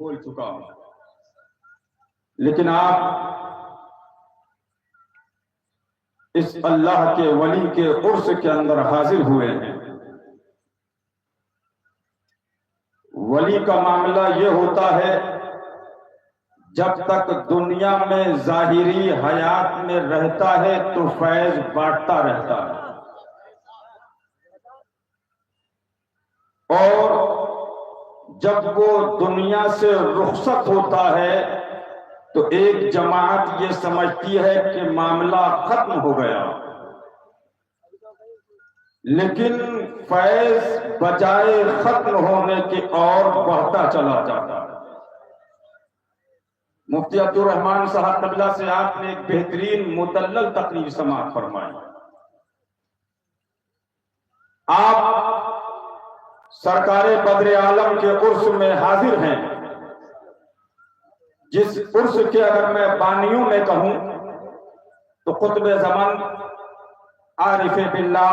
बोल चुका हूं, लेकिन आप इस अल्लाह के वली के उर्स के अंदर हाजिर हुए हैं। वली का मामला यह होता है, जब तक दुनिया में जाहिरी हयात में रहता है तो फैज बांटता रहता है, और जब वो दुनिया से रुखसत होता है तो एक जमात ये समझती है कि मामला खत्म हो गया, लेकिन फैज बजाय खत्म होने के और बढ़ता चला जाता है। मुफ्ती अब्दुल रहमान साहब तबला से आपने एक बेहतरीन मुदल्लल तकरीर समाअत फरमाई। आप सरकारे बद्र आलम के उर्स में हाजिर हैं, जिस उर्स के अगर मैं बानियों में कहूं तो कुतुब ज़मान आरिफ बिल्लाह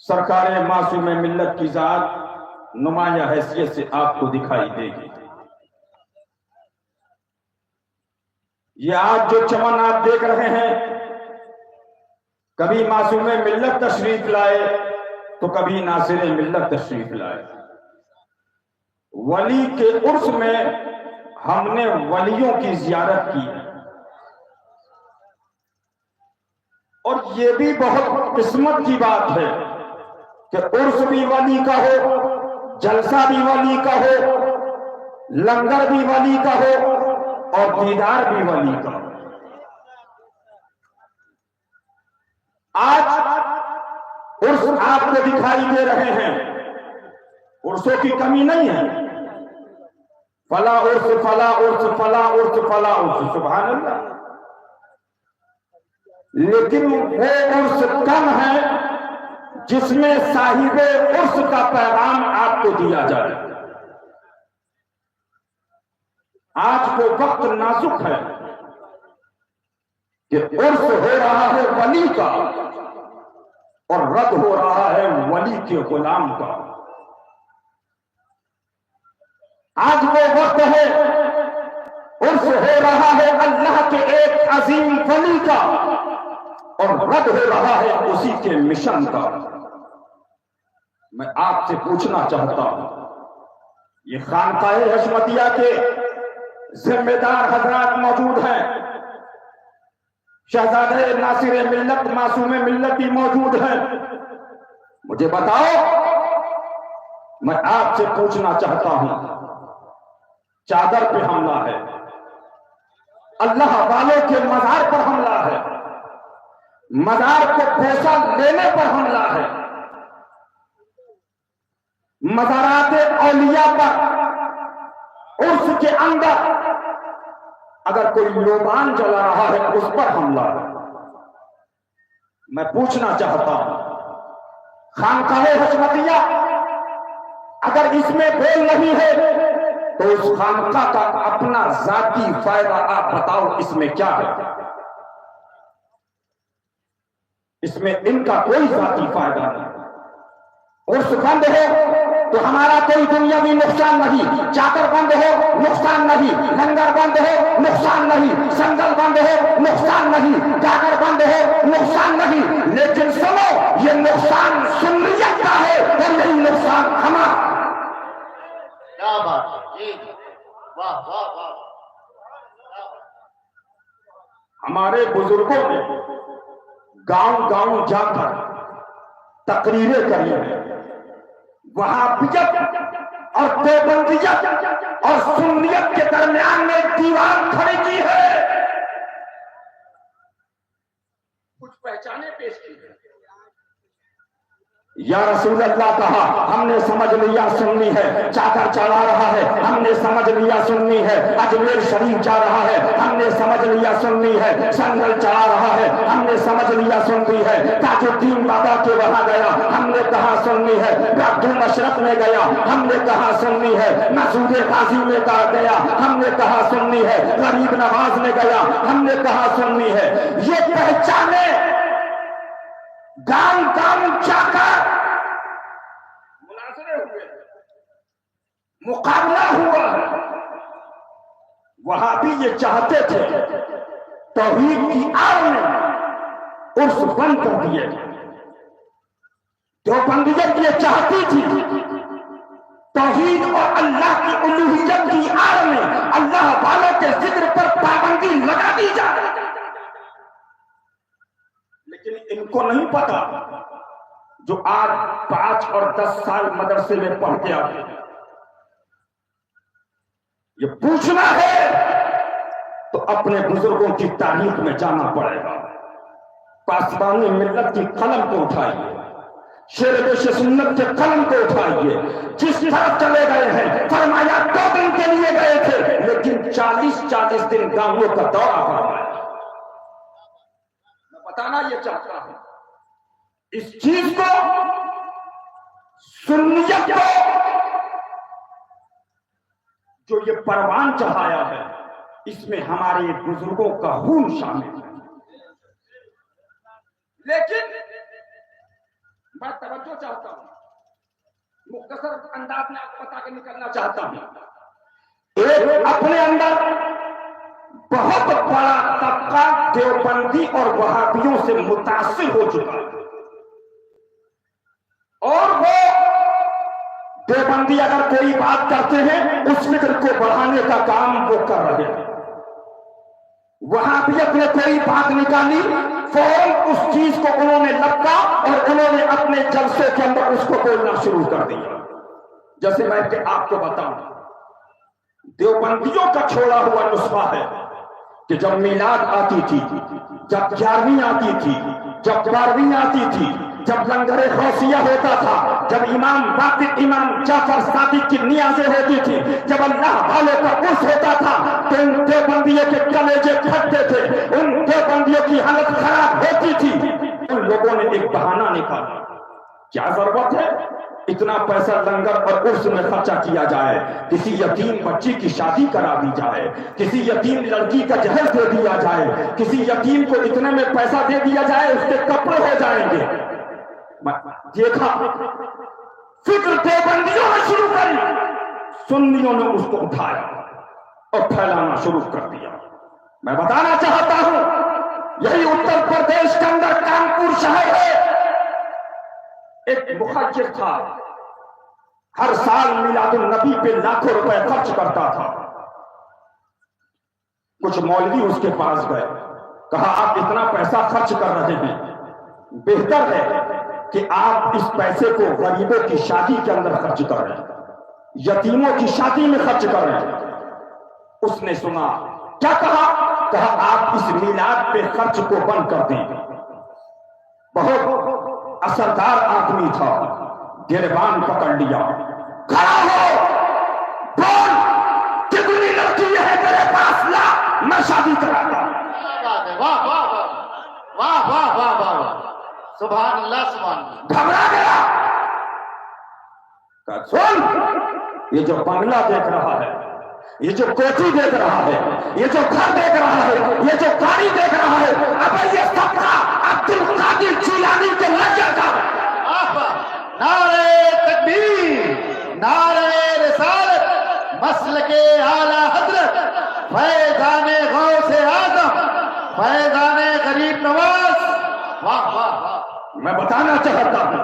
सरकारे मासूम मिल्लत की जात नुमाया हैसियत से आपको दिखाई देगी। ये आज जो चमन आप देख रहे हैं, कभी मासूम मिल्लत तशरीफ लाए तो कभी नासिर मिल्लत तशरीफ लाए। वली के उर्स में हमने वलियों की जियारत की है, और ये भी बहुत किस्मत की बात है कि उर्स भी वली का हो, जलसा भी वली का हो, लंगर भी वली का हो, और दीदार भी वली का हो। आज उर्स आपको दिखाई दे रहे हैं, उर्सों की कमी नहीं है। फला उर्स फला उर्स फला उर्स फला उर्स, सुभान अल्लाह। लेकिन वो उर्स कम है जिसमें साहिबे उर्स का पैगाम आपको दिया जाए। आज वो वक्त नाजुक है कि उर्स हो रहा है वली का और रद्द हो रहा है वली के गुलाम का। आज वो वक्त है, उर्स हो रहा है अल्लाह के एक अजीम वली का और रद्द हो रहा है उसी के मिशन का। मैं आपसे पूछना चाहता हूं, ये खानकाए हशमतिया के जिम्मेदार हजरात मौजूद हैं, शहजादे नासिर मिल्लत मासूम मिल्लत भी मौजूद हैं। मुझे बताओ, मैं आपसे पूछना चाहता हूं, चादर पे हमला है, अल्लाह वालों के मजार पर हमला है, मजार को पैसा लेने पर हमला है, मजारात औलिया पर उर्स के अंदर अगर कोई लोबान जला रहा है उस पर हमला है। मैं पूछना चाहता हूं, खानकाहे हशमतिया अगर इसमें बोल नहीं है तो उस खानका का अपना जाती फायदा आप बताओ, इसमें क्या है? इसमें इनका कोई जाती फायदा नहीं। उर्स बंद हो तो हमारा कोई दुनियावी नुकसान नहीं, चादर बंद हो नुकसान नहीं, लंगर बंद हो नुकसान नहीं, संदल बंद हो नुकसान नहीं, गागर बंद हो नुकसान नहीं। लेकिन सुनो, ये नुकसान सुन्नियत का है और यही नुकसान हमारा। क्या बात है, वाह वाह वाह। हमारे बुजुर्गों ने गांव गांव जाकर तकरीरें करी हैं, वहाबियत और देवबंदियत और सुन्नियत के दरमियान में दीवार खड़ी की है, कुछ पहचाने पेश की है। या रसूल अल्लाह कहा, हमने समझ लिया सुन्नी है, चादर चढ़ा रहा है, हमने समझ लिया सुन्नी है, अजमेर शरीफ जा रहा है, हमने समझ लिया सुन्नी है, संगल चढ़ा रहा है, हमने समझ लिया सुन्नी है, ताजुद्दीन बाबा के वहां गया, हमने कहा सुन्नी है, अब्दुल मशरफ में गया, हमने कहा सुन्नी है, मसूद काजी में गया, हमने कहा सुन्नी है, गरीब नवाज में गया, हमने कहा सुन्नी है। ये पहचाने गांव गांव जाकर मुनाजरे हुए, मुकाबला हुआ है। वहां भी ये चाहते थे तौहीद की आड़ में उर्स बंद कर दिए। देवबंदियत ये चाहती थी तौहीद और अल्लाह की उलूहियत की आड़ में अल्लाह वालों के जिक्र पर पाबंदी लगा दी जाए। लेकिन इनको नहीं पता, जो आज 5 और 10 साल मदरसे में पढ़ के आते, ये पूछना है तो अपने बुजुर्गों की तारीख में जाना पड़ेगा। पासबानी मिल्लत की कलम को उठाइए, शेर सुन्नत के कलम को उठाइए। जिस तरफ चले गए हैं, फरमाया 2 दिन के लिए गए थे, लेकिन 40-40 दिन गांवों का दौरा फरमाया। मैं बताना ये चाहता हूं, इस चीज को, सुन्नियत को जो ये परवान चढ़ाया है, इसमें हमारे बुजुर्गों का खून शामिल है। लेकिन मैं तवज्जो चाहता हूं, मुख्तसर अंदाज में आपको बता के निकलना चाहता हूं। एक अपने अंदर बहुत बड़ा तबका देवबंदी और वहाबियों से मुतासिर हो चुका है, और वो देवबंदी अगर कोई बात करते हैं उस फिक्र को बढ़ाने का काम वो कर रहे हैं। वहां भी अपने कोई बात निकाली, फौरन उस चीज को उन्होंने लपका और उन्होंने अपने जलसे के अंदर उसको बोलना शुरू कर दिया। जैसे मैं आपको बताऊं, देवबंदियों का छोड़ा हुआ नुस्खा है कि जब मीलाद आती थी, जब 11वीं आती थी, जब 12वीं आती थी, जब लंगरे गौसिया होता था, जब इमाम बाक़िर इमाम जाफर सादिक की नियाज़ें होती थी, जब अल्लाह वालों का उर्स होता था, तो उन देवबंदियों के कलेजे फटते थे, उन देवबंदियों की हालत खराब होती थी। उन लोगों ने एक बहाना निकाला, क्या जरूरत है इतना पैसा लंगर और उर्स में खर्चा किया जाए, किसी यतीम बच्ची की शादी करा दी जाए, किसी यतीम लड़की का जहर दे दिया जाए, किसी यतीम को इतने में पैसा दे दिया जाए, उसके कपड़े हो जाएंगे। देखा, फिक्र देवबंदियों ने शुरू करी, सुन्नियों ने उसको उठाया और फैलाना शुरू कर दिया। मैं बताना चाहता हूं, यही उत्तर प्रदेश के अंदर कानपुर शहर है, एक मुखज्जिर था, हर साल मिलादुन नबी पे लाखों रुपए खर्च करता था। कुछ मौलवी उसके पास गए, कहा आप इतना पैसा खर्च कर रहे हैं, बेहतर है कि आप इस पैसे को गरीबों की शादी के अंदर खर्च कर रहे हैं, यतीमों की शादी में खर्च कर रहे हैं। उसने सुना, क्या कहा? कहा आप इस मिलाद पे खर्च को बंद कर दें। बहुत असरदार आदमी था, गिरबान पकड़ लिया, खड़ा हो, बोल, कितनी लड़की है तेरे पास, ला, मैं शादी कराता। वाह वाह वाह वाह वाह वाह वाह, सुभान अल्लाह सुभान अल्लाह। घबरा गया, सुन, ये जो बंगला देख रहा है, ये जो कोठी देख रहा है, ये जो घर देख रहा है, ये जो गाड़ी देख रहा है, अब ये सपना अब्दुल कादिर जिलानी के नजर का। नारे तकबीर, नारे रिसालत, मसलके आला हजरत, फैज़ाने गौसे आज़म, फैज़ाने गरीब नवाज। वाह वाह वाह। मैं बताना चाहता हूं,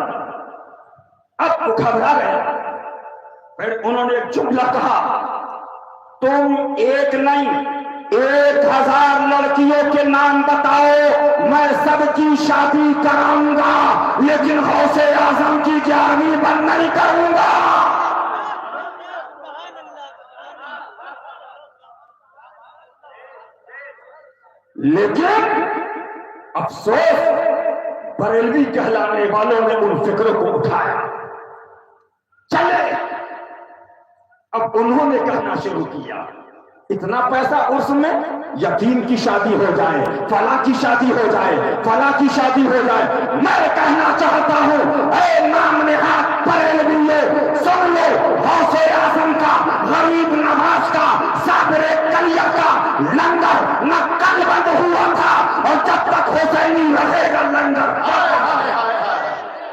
अब वो घबरा गए। फिर उन्होंने एक जुमला कहा, तुम एक नहीं 1000 लड़कियों के नाम बताओ, मैं सबकी शादी कराऊंगा, लेकिन गौसे आजम की 11वीं बंद नहीं करूंगा। लेकिन अफसोस, बरेलवी कहलाने वालों ने उन फिक्रों को उठाया, चले। अब उन्होंने कहना शुरू किया, इतना पैसा उर्स में, यतीम की शादी हो जाए, फला की शादी हो जाए, फला की शादी हो जाए। मैं कहना चाहता हूं, ऐ नाम नेहात बरेलवी, सुन लो, गौसे आजम का, गरीब नवाज का, साबरे कलिया का लंगर न कल बंद हुआ था, और जब तक हुसैनी रहेगा लंगर।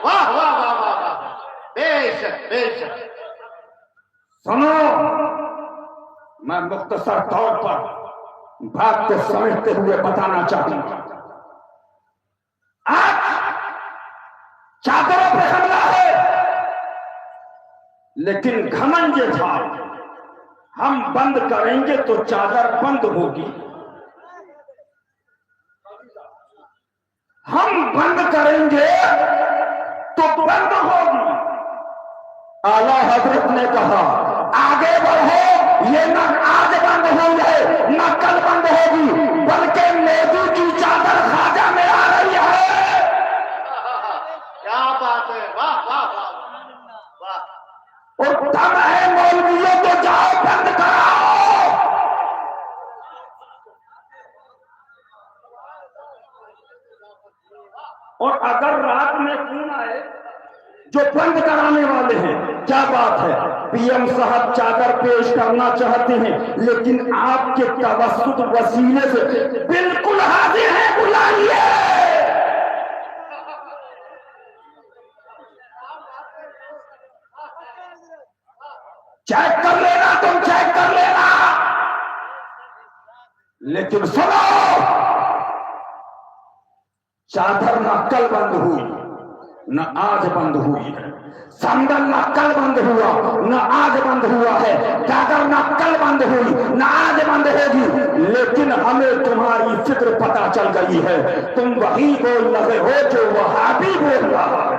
वाह वाह वाह वाह, बेशक बेशक। सुनो, मैं मुख्तसर तौर पर बात को समझते हुए बताना चाहूंगा। आज चादरों पे हमला है, लेकिन घमंड ये था, हम बंद करेंगे तो चादर बंद होगी, हम बंद करेंगे तो बंद होगी। आला हजरत ने कहा आगे बढ़ो, ये न आज बंद हुई है न कल बंद होगी, बल्कि मेदी की चादर खाजा में आ रही है। क्या बात है, वाह वाह वाह वाह। और दम है मौलवियों तो जाओ बंद कराओ। और अगर रात में खून आए जो बंद कराने वाले हैं, क्या बात है, पीएम साहब चादर पेश करना चाहते हैं, लेकिन आपके तवस्सुत वसीले से बिल्कुल हाजिर है, बुलाइए। चेक कर लेना, तुम चेक कर लेना, लेकिन सुनो, चादर न कल बंद हुई न आज बंद हुई है, संदल न कल बंद हुआ न आज बंद हुआ है, चादर न कल बंद हुई न आज बंद होगी, लेकिन हमें तुम्हारी फिक्र पता चल गई है, तुम वही बोल रहे हो जो वहाबी बोल रहा है।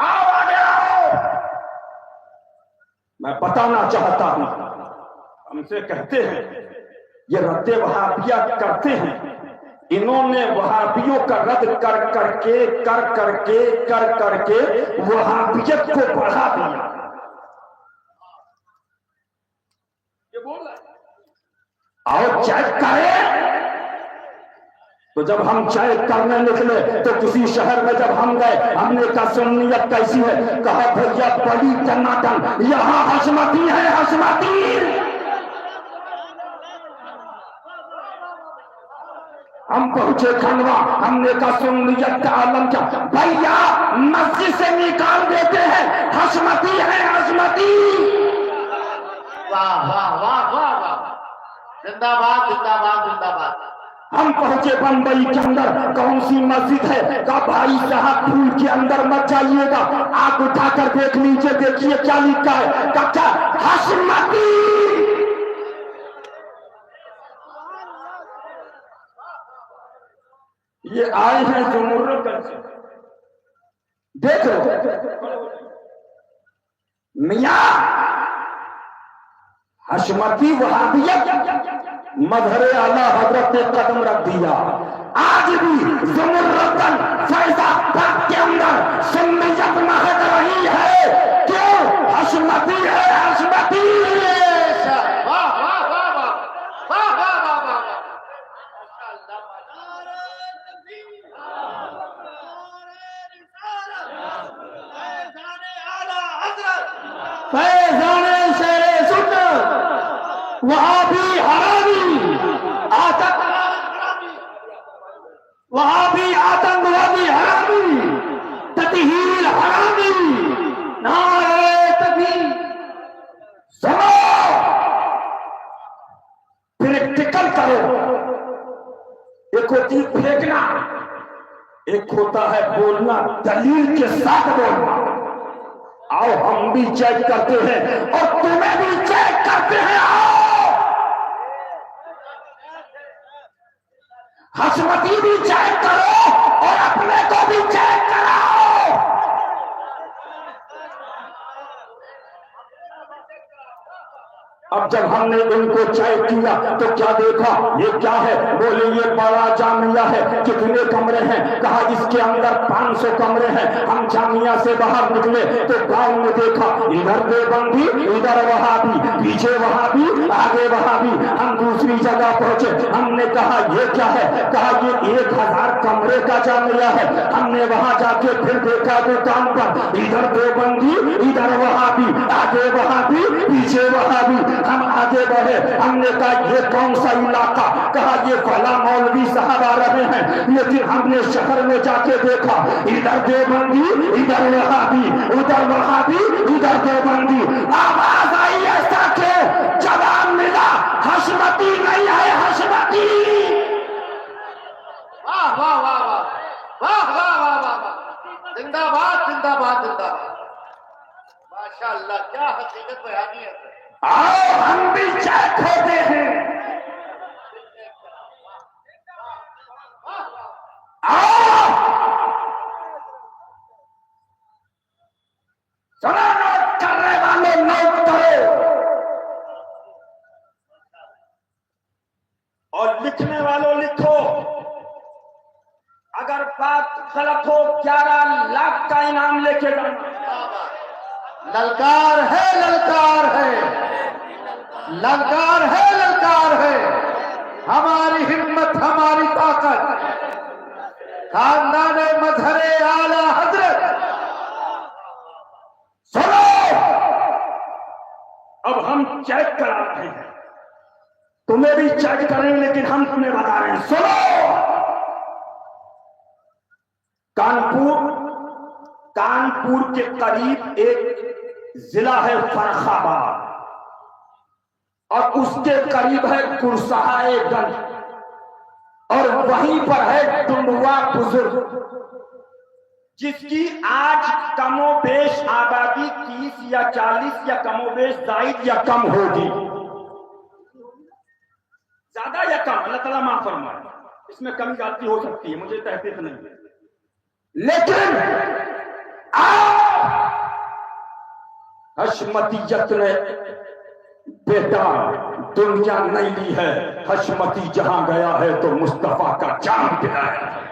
आओ आगे आओ। मैं बताना चाहता हूं, हमसे कहते हैं ये रद्द वहाबिया करते हैं, इन्होंने वहाबियों का रद्द कर करके वहाबियत को बढ़ा दिया। ये बोल रहा है आओ चेक करें। तो जब हम चेक करने निकले तो किसी शहर में जब हम गए, हमने कहा सुन्नियत कैसी है, कहा भैया बड़ी टनाटन, यहाँ हशमती है, हशमती। हम पहुंचे खंडवा, हमने कहा सुन्नियत का आलम क्या, भैया मस्जिद से निकाल देते हैं, हशमती है, हशमती। वाह वाह वाह वाह वाह, जिंदाबाद जिंदाबाद जिंदाबाद। हम पहुंचे बंबई के अंदर, कौन सी मस्जिद है, कहा भाई साहब फूल के अंदर मत जाइएगा, आग उठाकर देख लीजिए, देखिए क्या लिखा है, कहा हशमती। ये आए हैं जमुर्रगंज से, देखो मियां हशमती वहाबियत मजहरे आला हजरत ने कदम रख दिया। आज भी जमुर्रगंज फैजाबाद के अंदर सुन्नियत महक रही है, क्यों, हशमती है, हशमती। वाह वाह वाह वाह वाह वाह वाह वाह। फैजाने शेरे सुन्नत, वहाबी हरामी, वहाबी आतंकवादी हरामी, तकहील हरामी, नारे तकबीर। सुनो, प्रैक्टिकल करो। एक होती फेंकना, एक होता है बोलना, दलील के साथ बोलना। आओ हम भी चेक करते हैं और तुम्हें भी चेक करते हैं। आओ हशमती भी चेक करो और अपने को भी चेक कराओ। अब जब हमने इनको चेक किया तो क्या देखा, ये क्या है, बोले ये बड़ा जामिया है, कितने कमरे हैं, कहा इसके अंदर 500 कमरे हैं। हम जामिया से बाहर निकले तो गांव में देखा, इधर देवबंदी, इधर वहाबी, पीछे वहाबी, आगे वहाबी। हम दूसरी जगह पहुंचे, हमने कहा ये क्या है, कहा ये 1000 कमरे का जामिया है। हमने वहां जाके फिर देखा दुकान पर, इधर देवबंदी, इधर वहाबी, आगे वहाबी, पीछे वहाबी। हम आगे आगे बढ़े। हमने कहा ये कौन सा इलाका, कहा ये फला मौलवी साहब आ रहे हैं। लेकिन हमने शहर में जाके देखा, इधर देवबंदी, इधर वहाबी, उधर वहाबी, इधर देवबंदी। आवाज आई ऐसा के जवाब मिला, हशमती नहीं है, हशमती। वाह वाह वाह वाह वाह वाह वाह वाह वाह, जिंदाबाद जिंदाबाद जिंदाबाद, माशाअल्लाह, क्या हकीकत बयानी है। आओ हम भी चाय खोते हैं, आओ सुना, नोट करने वाले नोट करो और लिखने वालों लिखो। अगर बात गलत हो 11 लाख का इनाम लेके जाना। ललकार है, ललकार है, ललकार है, ललकार है। हमारी हिम्मत, हमारी ताकत, खानदान मजहरे आला हजरत। सुनो, अब हम चेक करा रहे हैं, तुम्हें भी चेक करेंगे, लेकिन हम तुम्हें बता रहे हैं। सुनो, कानपुर के करीब एक जिला है फर्रुखाबाद, और उसके करीब है कुरसहागंज, और वहीं पर है डुंडुआ बुजुर्ग, जिसकी आज कमोबेश आबादी 30 या 40 या कमोबेश जायद या कम होगी, ज्यादा या कम, अल्लाह ताला माफ फरमाए। इसमें कमी जाती हो सकती है, मुझे तहकीक नहीं है, लेकिन हशमतीयत ने बेटा दुनिया नहीं ली है। हशमती जहां गया है तो मुस्तफा का जान गया है।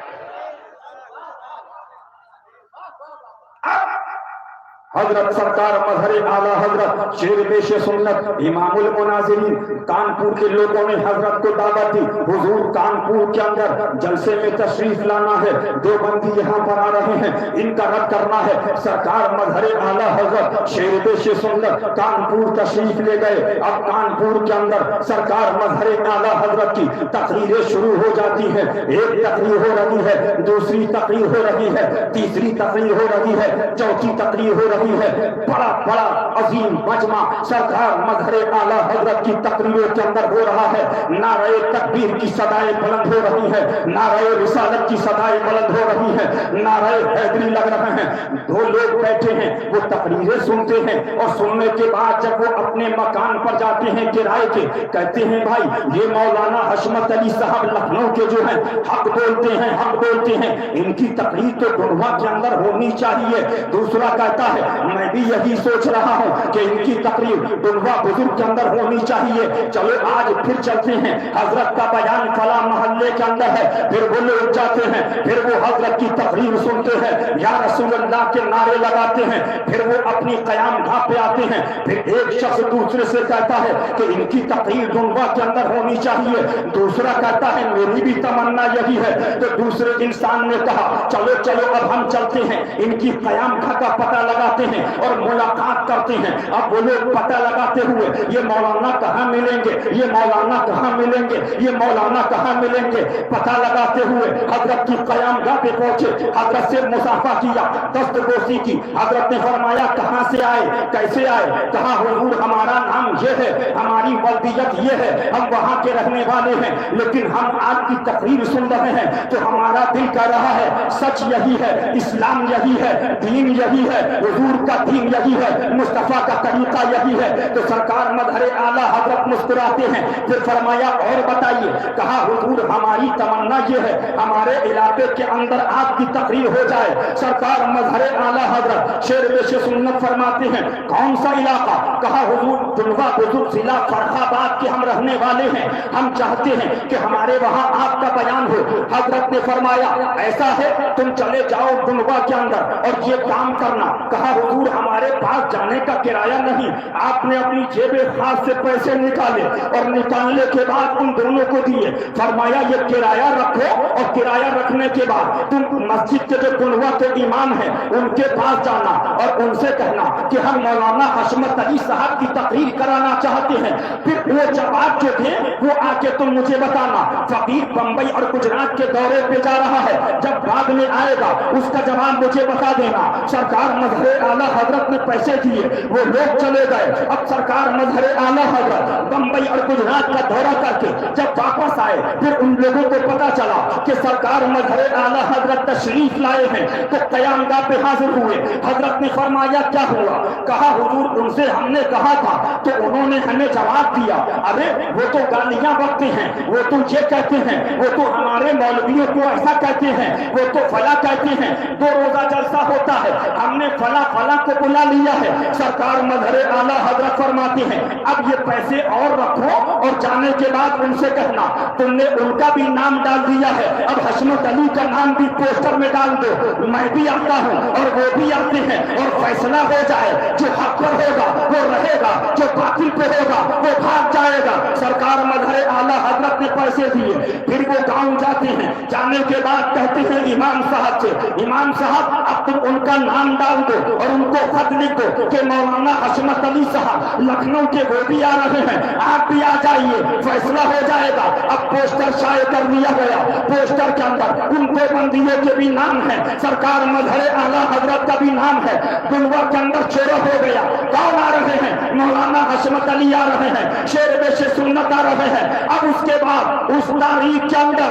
हजरत सरकार मजहरे आला हजरत शेर बेश सुन्नत इमामुल मुनाजिरीन कानपुर के लोगों ने हजरत को दावत दी, हुजूर कानपुर के अंदर जलसे में तशरीफ लाना है, देवबंदी यहाँ पर आ रहे हैं, इनका रद्द करना है। सरकार मजहरे आला हजरत शेर बेश सुन्नत कानपुर तशरीफ ले गए। अब कानपुर के अंदर सरकार मजहरे आला हजरत की तकरीरें शुरू हो जाती है। एक तकरीर हो रही है, दूसरी तकरीर हो रही है, तीसरी तकरीर हो रही है, चौथी तकरीर हो रही है। बड़ा बड़ा अजीम मजमा सरकार मजहरे आला हजरत की तकरीरों के अंदर हो रहा है। नारे तकबीर की सदाएं बुलंद हो रही है, नारे रिसालत की सदाएं बुलंद हो रही है, नारे हैदरी लग रहे हैं। दो लोग बैठे हैं, वो तकरीरें सुनते हैं, और सुनने के बाद जब वो अपने मकान पर जाते हैं किराए के, कहते हैं भाई ये मौलाना हशमत अली साहब लखनऊ के जो है हक बोलते हैं, हक बोलते हैं, इनकी तकरीर तो डुंडवा के अंदर होनी चाहिए। दूसरा कहता है मैं भी यही सोच रहा हूं कि इनकी तकरीर डुंडवा बुजुर्ग के अंदर होनी चाहिए। चलो आज फिर चलते हैं, हजरत का बयान फला मोहल्ले के अंदर है। फिर वो लोग जाते हैं, फिर वो हजरत की तकरीर सुनते हैं, या रसूलुल्लाह के नारे लगाते हैं। फिर वो अपनी कयाम घाट पे आते हैं। फिर एक शख्स दूसरे से कहता है कि इनकी तकरीर डुंडवा के अंदर होनी चाहिए। दूसरा कहता है मेरी भी तमन्ना यही है। तो दूसरे इंसान ने कहा चलो चलो अब हम चलते हैं, इनकी कयाम घाट का पता लगाते हैं और मुलाकात करते हैं। अब वो लोग पता लगाते हुए ये मौलाना कहाँ मिलेंगे, ये मौलाना कहाँ मिलेंगे, ये मौलाना कहाँ मिलेंगे, पता लगाते हुए हजरत की कयामगाह पे पहुंचे। हजरत से मुसाफा किया, दस्तबोसी की। हजरत ने फरमाया कहाँ से आए, कैसे आए? कहा हुजूर हमारा नाम ये है, हमारी वल्दियत ये है, हम वहाँ के रहने वाले हैं, लेकिन हम आपकी तकरीर सुन रहे हैं तो हमारा दिल कह रहा है सच यही है, इस्लाम यही है, दीन यही है, हुजूर का दीन यही है, मुस्तफा का तरीका यही है। तो सरकार मजहरे आला हजरत मुस्कुराते हैं। फिर फरमाया और बताइए? कहा हुजूर हमारी तमन्ना ये है हमारे इलाके के अंदर आपकी तकरीर हो जाए। सरकार मजहरे आला हजरत शेर बेश सुन्नत फरमाते हैं कौन सा इलाका? कहा हुजूर डुंडवा बुजुर्ग जिला फर्रुखाबाद के हम रहने वाले हैं, हम चाहते हैं कि हमारे वहां आपका बयान हो। हजरत ने फरमाया ऐसा है तुम चले जाओ डुंडवा के अंदर और ये काम करना। कहा हुजूर हमारे पास जाने का किराया नहीं। आपने अपनी जेबे खास से पैसे निकाले और निकालने के बाद उन दोनों को दिए। फरमाया ये किराया रखो और किराया रखने के बाद तुम मस्जिद के जो गुनवा के इमाम है उनके पास जाना और उनसे कहना कि हम मौलाना हशमत अली साहब की तकरीर कराना चाहते हैं। फिर वो जवाब जो थे वो आके तुम मुझे बताना। फकीर बंबई और गुजरात के दौरे पे जा रहा है, जब बाद में आएगा उसका जवाब मुझे बता देना। सरकार मजहरे आला हजरत ने पैसे दिए, वो लोग चले गए। अब सरकार मजहरे आला हजरत बंबई और गुजरात का दौरा करके जब वापस आए, फिर उन लोगों को पता चला कि सरकार मजहरे आला हजरत तशरीफ लाए हैं, तो कयामगाह पे हाजिर हुए। हजरत ने फरमाया क्या हुआ? कहा हुजूर उनसे हमने कहा था तो उन्होंने हमें जवाब दिया, अरे वो तो गालियां बकते हैं, वो तो ये कहते हैं, वो तो हमारे मौलवियों को ऐसा कहते हैं, वो तो फला कहते हैं। 2 रोजा जलसा होता है, हमने फला फला को बुला लिया है। सरकार मजहरे आला हजरत फरमाते हैं अब ये पैसे और रखो और जाने के बाद उनसे कहना तुमने उनका भी नाम डाल दिया है, अब हशमत अली का नाम भी पोस्टर में डाल दो। मैं भी आता हूँ और वो भी आते हैं और फैसला हो जाए, जो हक पर होगा वो रहेगा, जो बातिल पे होगा वो भाग जाएगा। सरकार मजहरे आला हजरत ने पैसे दिए, फिर वो गांव जाते हैं। जाने के बाद कहते हैं इमाम साहब से, इमाम साहब अब तुम उनका नाम डाल दो और उनको खत लिख दो कि मौलाना हशमत अली साहब लखनऊ के वो भी आ रहे हैं, आप भी आ जाइए, फैसला हो जाएगा। अब पोस्टर शाये कर दिया गया, पोस्टर के अंदर उन देवबंदियों के भी नाम है, सरकार मजहरे आला हजरत का भी नाम है। गुनवा के अंदर चोरा हो गया, कौन आ रहे हैं? मौलाना हशमत अली आ रहे हैं, शेर बेशे सुन्नत आ रहे हैं। अब उसके बाद उस तारीख के अंदर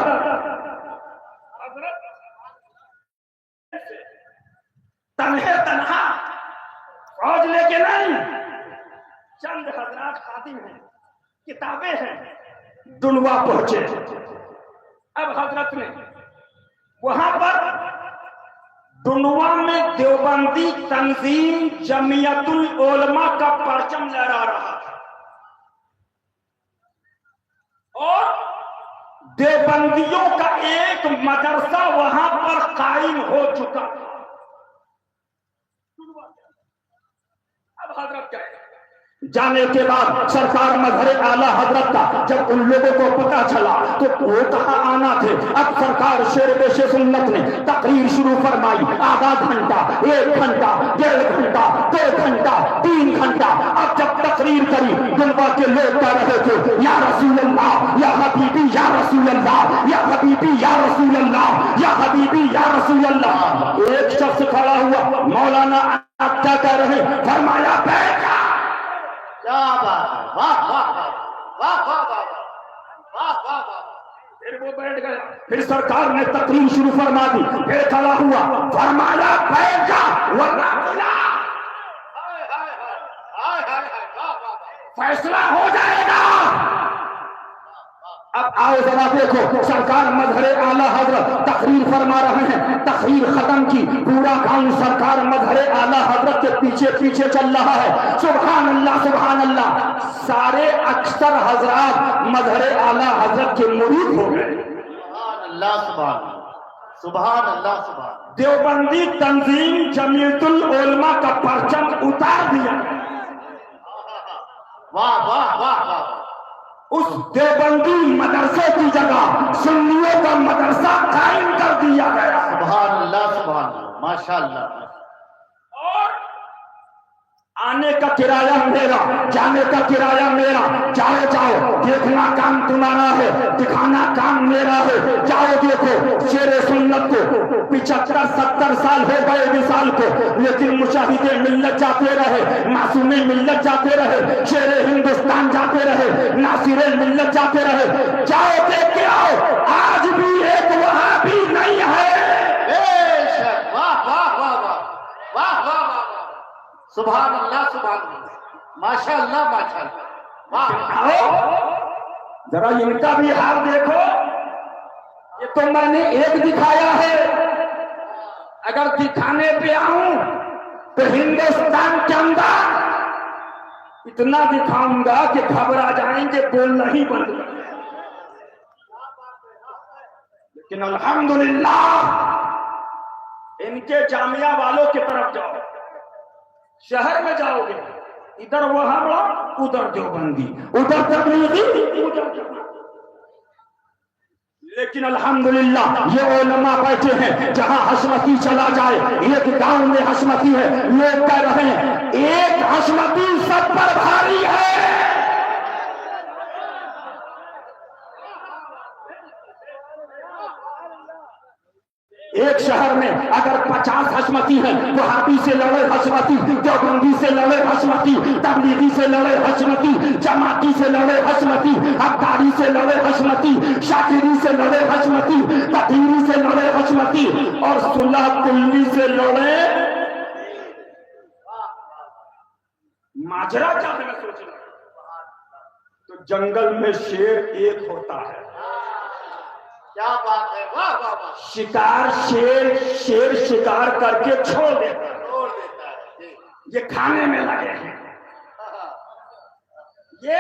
तन्हे तन्हा फौज लेके नहीं, चंद हजरात खादिम हैं, किताबें हैं, दुनवा पहुंचे। अब हजरत ने वहां पर दुनवा में देवबंदी तंजीम जमियतुल उलमा का परचम लहरा रहा था और देवबंदियों का एक मदरसा वहां पर कायम हो चुका। अब हजरत क्या जाने के बाद सरकार मजहरे आला हजरत का जब उन लोगों को पता चला तो वो कहाँ आना थे। अब सरकार शेर बेशे सुन्नत ने तकरीर शुरू फरमाई, आधा घंटा, 1 घंटा, 1.5 घंटा, 2 घंटा, 3 घंटा। अब जब तकरीर करी गुनवा के लोग कह रहे थे या रसूल अल्लाह, या हबीबी, या रसूल अल्लाह, या हबीबी, या रसूल अल्लाह, या हबीबी, या रसूल अल्लाह। एक शख्स खड़ा हुआ, मौलाना आप क्या कह रहे? फरमाया बैठ। क्या बात है, वाह वाह वाह वाह वाह वाह वाह वाह। फिर वो बैठ गया, फिर सरकार ने तकरीर शुरू फरमा दी, फिर खड़ा हुआ, फरमाया बैठ जा वरना फैसला हो जाएगा। अब आओ जरा देखो, सरकार मजहरे आला हजरत तकरीर फरमा रहे हैं। तकरीर खत्म की, पूरा गांव सरकार मजहरे आला हजरत के पीछे पीछे चल रहा है। सुभान अल्लाह, सुभान अल्लाह। सारे अक्सर हजरात मजहरे आला हजरत के मुरीद हो गए। सुभान अल्लाह, सुभान अल्लाह, सुभान। देवबंदी तंजीम जमीयतुल उलमा का परचम उतार दिया। वाह वाह वाह वाह। उस देवबंदी मदरसे की जगह सुन्नियों का मदरसा कायम कर दिया गया। सुभान अल्लाह, सुभान अल्लाह, माशाअल्लाह। और आने का किराया मेरा, जाने का किराया मेरा। जाओ जाओ, देखना काम तुम्हारा है, दिखाना काम मेरा है। जाओ देखो शेर सुन्नत को 75-70 साल हो गए विशाल को, लेकिन मुशाहिदे मिल्लत जाते रहे, मासूमे मिल्लत जाते रहे, शेर हिंदुस्तान जाते रहे, नासिरे मिल्लत जाते रहे। जाओ देख के आओ, आज भी एक वहाबी नहीं है। वाह वाह वाह वाह वाह वाह वाह। सुभान अल्लाह, सुभान अल्लाह, माशाअल्लाह माशाअल्लाह। वाह। आओ जरा इनका भी हाल देखो, ये तो मैंने एक दिखाया है, अगर दिखाने पे आऊं तो हिंदुस्तान के अंदर इतना दिखाऊंगा कि घबरा जाएंगे, बोलना ही बंद कर देंगे। लेकिन अल्हम्दुलिल्लाह इनके जामिया वालों की तरफ जाओ, शहर में जाओगे, इधर वहाबड़ा, उधर देवबंदी, उधर तबलीगी, उधर जमात। लेकिन अल्हम्दुलिल्लाह ये उलमा बैठे हैं, जहां हशमती चला जाए, एक गांव में हशमती है, लोग कह रहे हैं एक हशमती सब पर भारी है। एक शहर में अगर 50 हशमती है, वहाबी से लड़े हशमती, देवबंदी से लड़े हशमती, तबलीगी से लड़े हशमती, जमाती से लड़े हशमती, अब्दारी से लड़े हशमती, शाकिरी से लड़े हशमती, कतीरी से लड़े हशमती, और सुलह कुल्ली से लड़े। माजरा क्या है मैं सोच रहा हूं। तो जंगल में शेर एक होता है। क्या बात है, वाह वाह वाह। शिकार शेर शिकार करके छोड़ देता है, ये खाने में लगे हैं, ये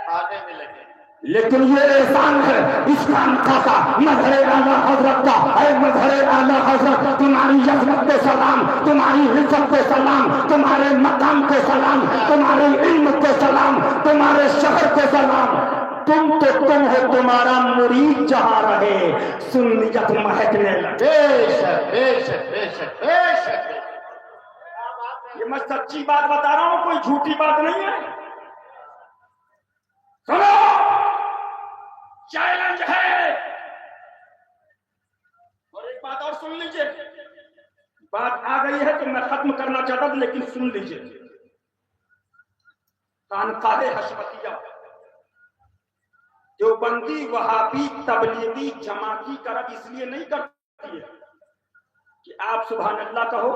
खाने में लगे। लेकिन ये एहसान है इस खानका का, मजहरे आला हजरत का। अरे मजहरे आला हजरत, तुम्हारी यज़मत को सलाम, तुम्हारी इज्जत को सलाम, तुम्हारे मकाम को सलाम, तुम्हारे इल्म को सलाम, तुम्हारे शहर को सलाम। तुम तो तुम हो, तुम्हारा मुरीद जहां रहे सुन्नियत महकने लगे। बेशक बेशक बेशक बेशक। ये मैं सच्ची बात बता रहा हूं, कोई झूठी बात नहीं है। सुनो, चैलेंज है। और एक बात और सुन लीजिए, बात आ गई है तो मैं खत्म करना चाहता था, लेकिन सुन लीजिए। खानकाहे हशमतिया देवबंदी, वहाबी, तबलीगी, जमाती करब इसलिए नहीं करती है कि आप सुभान अल्लाह कहो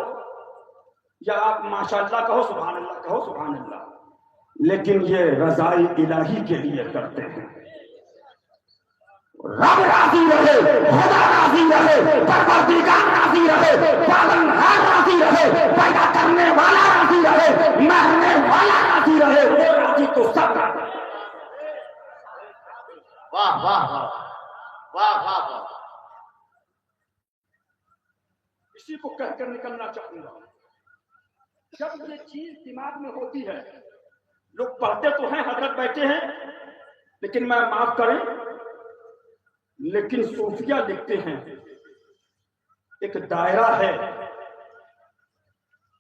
या आप माशाअल्लाह कहो, सुभान अल्लाह कहो, सुभान अल्लाह, लेकिन ये रज़ाई इलाही के लिए करते हैं। रब राजी रहे, खुदा राजी रहे, परवरदिगार राजी रहे, पालनहार राजी रहे, पैदा करने वाला राजी रहे, मरने वाला राजी रहे, वो राजी तो सब राजी। वाह वाह वाह वाह वाह वाह। इसी को कहकर निकलना चाहूंगा। जब ये चीज दिमाग में होती है, लोग पढ़ते तो हैं, हजरत बैठे हैं, लेकिन मैं माफ करें, लेकिन सूफिया लिखते हैं एक दायरा है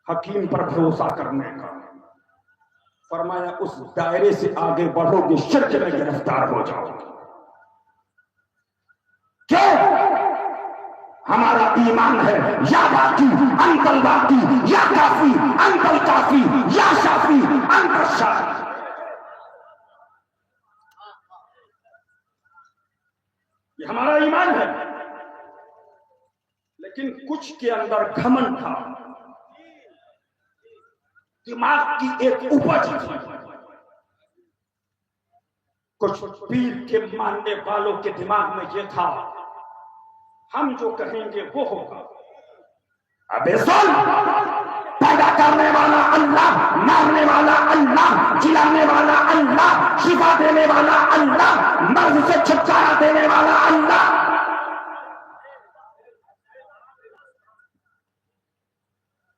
हकीम पर भरोसा करने का। फरमाया उस दायरे से आगे बढ़ोगे शिर्क में गिरफ्तार हो जाओगे। क्यों? हमारा ईमान है या बाकी अंकल बाकी, या काफी अंकल काफी, या शाफी अंकल शाफी। ये हमारा ईमान है। लेकिन कुछ के अंदर घमंड था, दिमाग की एक उपज थी। कुछ पीर के मानने वालों के दिमाग में यह था, हम जो कहेंगे वो होगा। अबे सुन, पैदा करने वाला अल्लाह, मारने वाला अल्लाह, जिलाने वाला अल्लाह, शिफा देने वाला अल्लाह, मर्ज से छुटकारा देने वाला अल्लाह।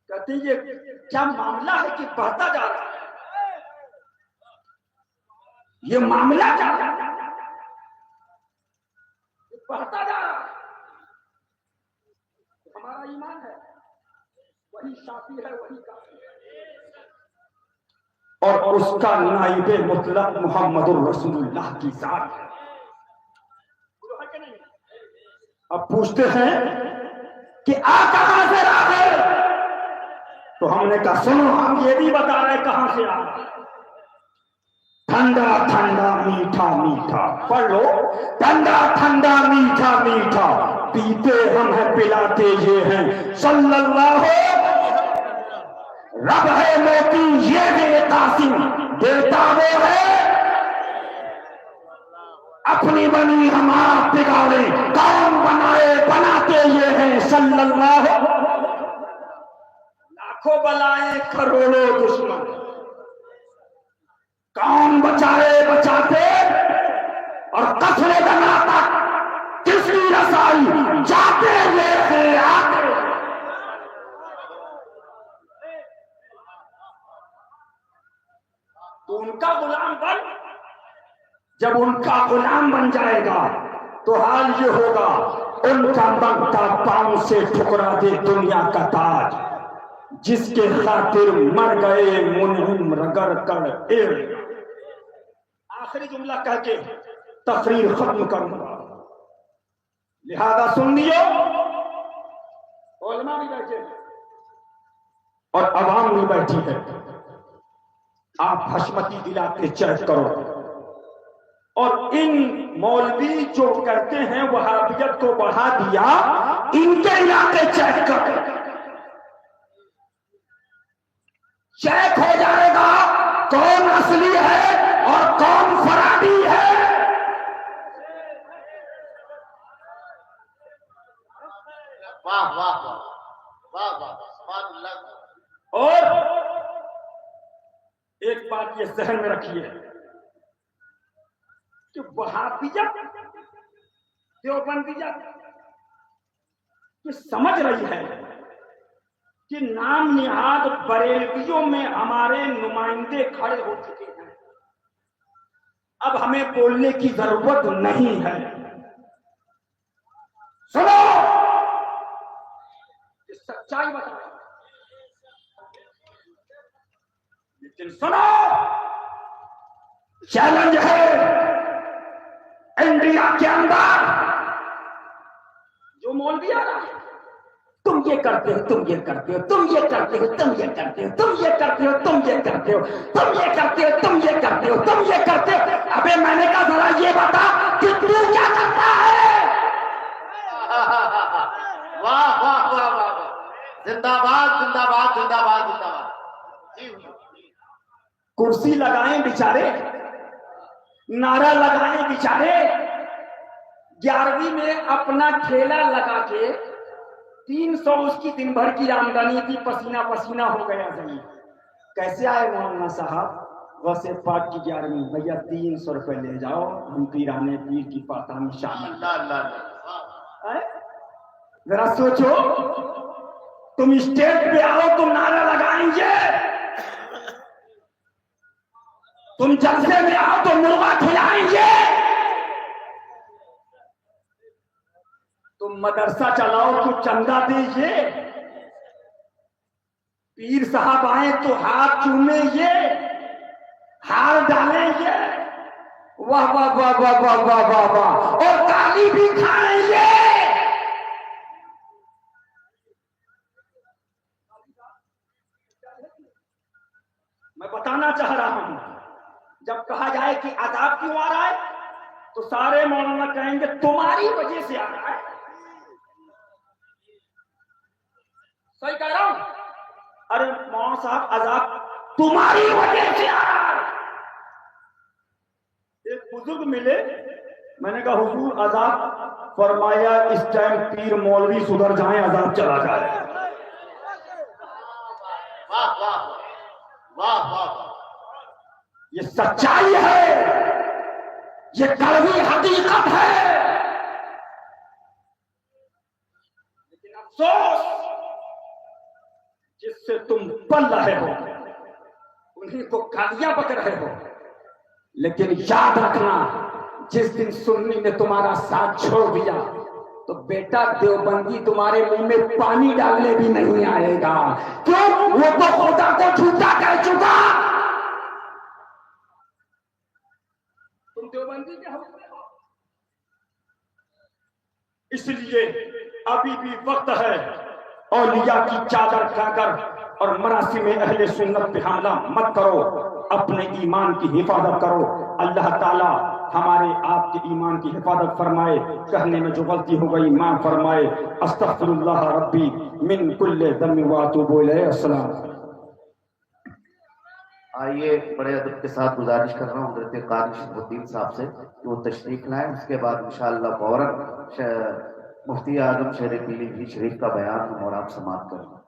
कहते ये क्या मामला है कि बढ़ता जा रहा है? ये मामला क्या है? बढ़ता जा रहा है। हमारा ईमान है वही शाफी है, वही काफी है, और उसका नाइबे मुतलक मुहम्मदुर रसूलुल्लाह की जात है। अब पूछते हैं कि आ कहां से रहे? तो हमने कहा सुनो, हम ये भी बता रहे कहां से आ रहे। ठंडा ठंडा मीठा मीठा, पढ़ लो, ठंडा ठंडा मीठा मीठा, पीते हम हैं पिलाते ये हैं सल्लल्लाहु। रब है मोती ये है कासिम, देता वो है, अपनी बनी हमारा बिगाड़े, कौन बनाए बनाते ये हैं सल्लल्लाहु। लाखों बलाएं करोड़ों दुश्मन, कौन बचाए बचाते, और कथरे दना तक किसकी रसाई जाते हुए आते। तो उनका गुलाम बन। जब उनका गुलाम बन जाएगा तो हाल ये होगा, उनका ममता पांव से ठुकरा दे दुनिया का ताज, जिसके खातिर मर गए मुनहिम रगड़ कर एड़। आखिरी जुमला कह के तकरीर खत्म करूंगा। लिहाजा सुन लियो, उलमा भी बैठे और अवाम भी बैठी है। आप हशमती दिलाते चेक करो, और इन मौलवी जो करते हैं वहाबियत को बढ़ा दिया, इनके इलाके चेक कर, चेक हो जाएगा कौन असली है और कौन फराडी है। वाह वाह वाह वाह वाह, सुभान अल्लाह। और एक बात ये जहन में रखिए कि वहाबियत देवबंदियत ये समझ रही है कि नाम निहाद बरेलवियों में हमारे नुमाइंदे खड़े हो चुके हैं, अब हमें बोलने की जरूरत नहीं है। सुनो, ये सच्चाई बता रहा हूं, लेकिन सुनो, चैलेंज है इंडिया के अंदर। जो मौलवी आ रहा है, तुम ये करते हो, तुम ये करते हो, तुम ये करते हो, तुम ये करते हो, तुम ये करते हो, तुम ये करते हो, तुम ये करते हो, तुम ये करते हो, तुम ये करते हो। अबे मैंने कहा जरा ये बता कि तू क्या करता है। वाह वाह वाह वाह, जिंदाबाद जिंदाबाद जिंदाबाद जिंदाबाद। कुर्सी लगाएं बेचारे, नारा लगाएं बेचारे, 11वीं में अपना ठेला लगा के 300 उसकी दिन भर की आमदनी थी, पसीना पसीना हो गया जमीन। कैसे आए मौलाना साहब? वैसे पाक की 11वीं, भैया 300 रुपए ले जाओ, हम पीराने पीर की पाता में शामिल। जरा सोचो, तुम स्टेज पे आओ तो नारा लगाएंगे, तुम जलसे में आओ तो मुर्गा खिलाएंगे, तुम मदरसा चलाओ तो चंदा दीजिए, पीर साहब आए तो हाथ चूमेंगे, हार डालेंगे, वाह वाह वाह वाह वाह वाह वाह वाह, और गाली भी खाएंगे। मैं बताना चाह रहा हूं, जब कहा जाए कि आजाद क्यों आ रहा है तो सारे मौलाना कहेंगे तुम्हारी वजह से आ रहा है। सही कह रहा हूं? अरे मौलाना साहब, आजाद तुम्हारी वजह से आ रहा है। एक बुजुर्ग मिले, मैंने कहा हुजूर आजाद फरमाया इस टाइम पीर मौलवी सुधर जाए, आजाद चला जाए। वाह वाह वाह वाह, ये सच्चाई है, ये कड़वी हकीकत है। लेकिन अफसोस, जिससे तुम पल रहे हो उन्हीं को गालियां बक रहे हो। लेकिन याद रखना, जिस दिन सुन्नी ने तुम्हारा साथ छोड़ दिया तो बेटा देवबंदी तुम्हारे मुंह में पानी डालने भी नहीं आएगा। क्यों? वो तो खुदा को झूठा कह चुका। तुम देवबंदी के हक में हो, इसलिए अभी भी वक्त है औलिया की चादर खाकर और मरासी में अहले सुन्नत पे हमला मत करो, अपने ईमान की हिफाजत करो। अल्लाह ताला हमारे आपके ईमान की हिफाजत फरमाए, कहने में जो गलती हो गई माफ फरमाए। अस्तगफिरुल्लाह रब्बी मिन कुल्ले दम व अतूबु इलैहि। अस्सलाम। आइए, बड़े अदब के साथ गुजारिश कर रहा हूँ हज़रत क़ारी शरीफुद्दीन साहब से कि वो तशरीफ लाएं। उसके बाद इंशाअल्लाह फौरन मुफ्ती आजम शेर पीलीभीत शरीफ का बयान हम और आप समाप्त करें।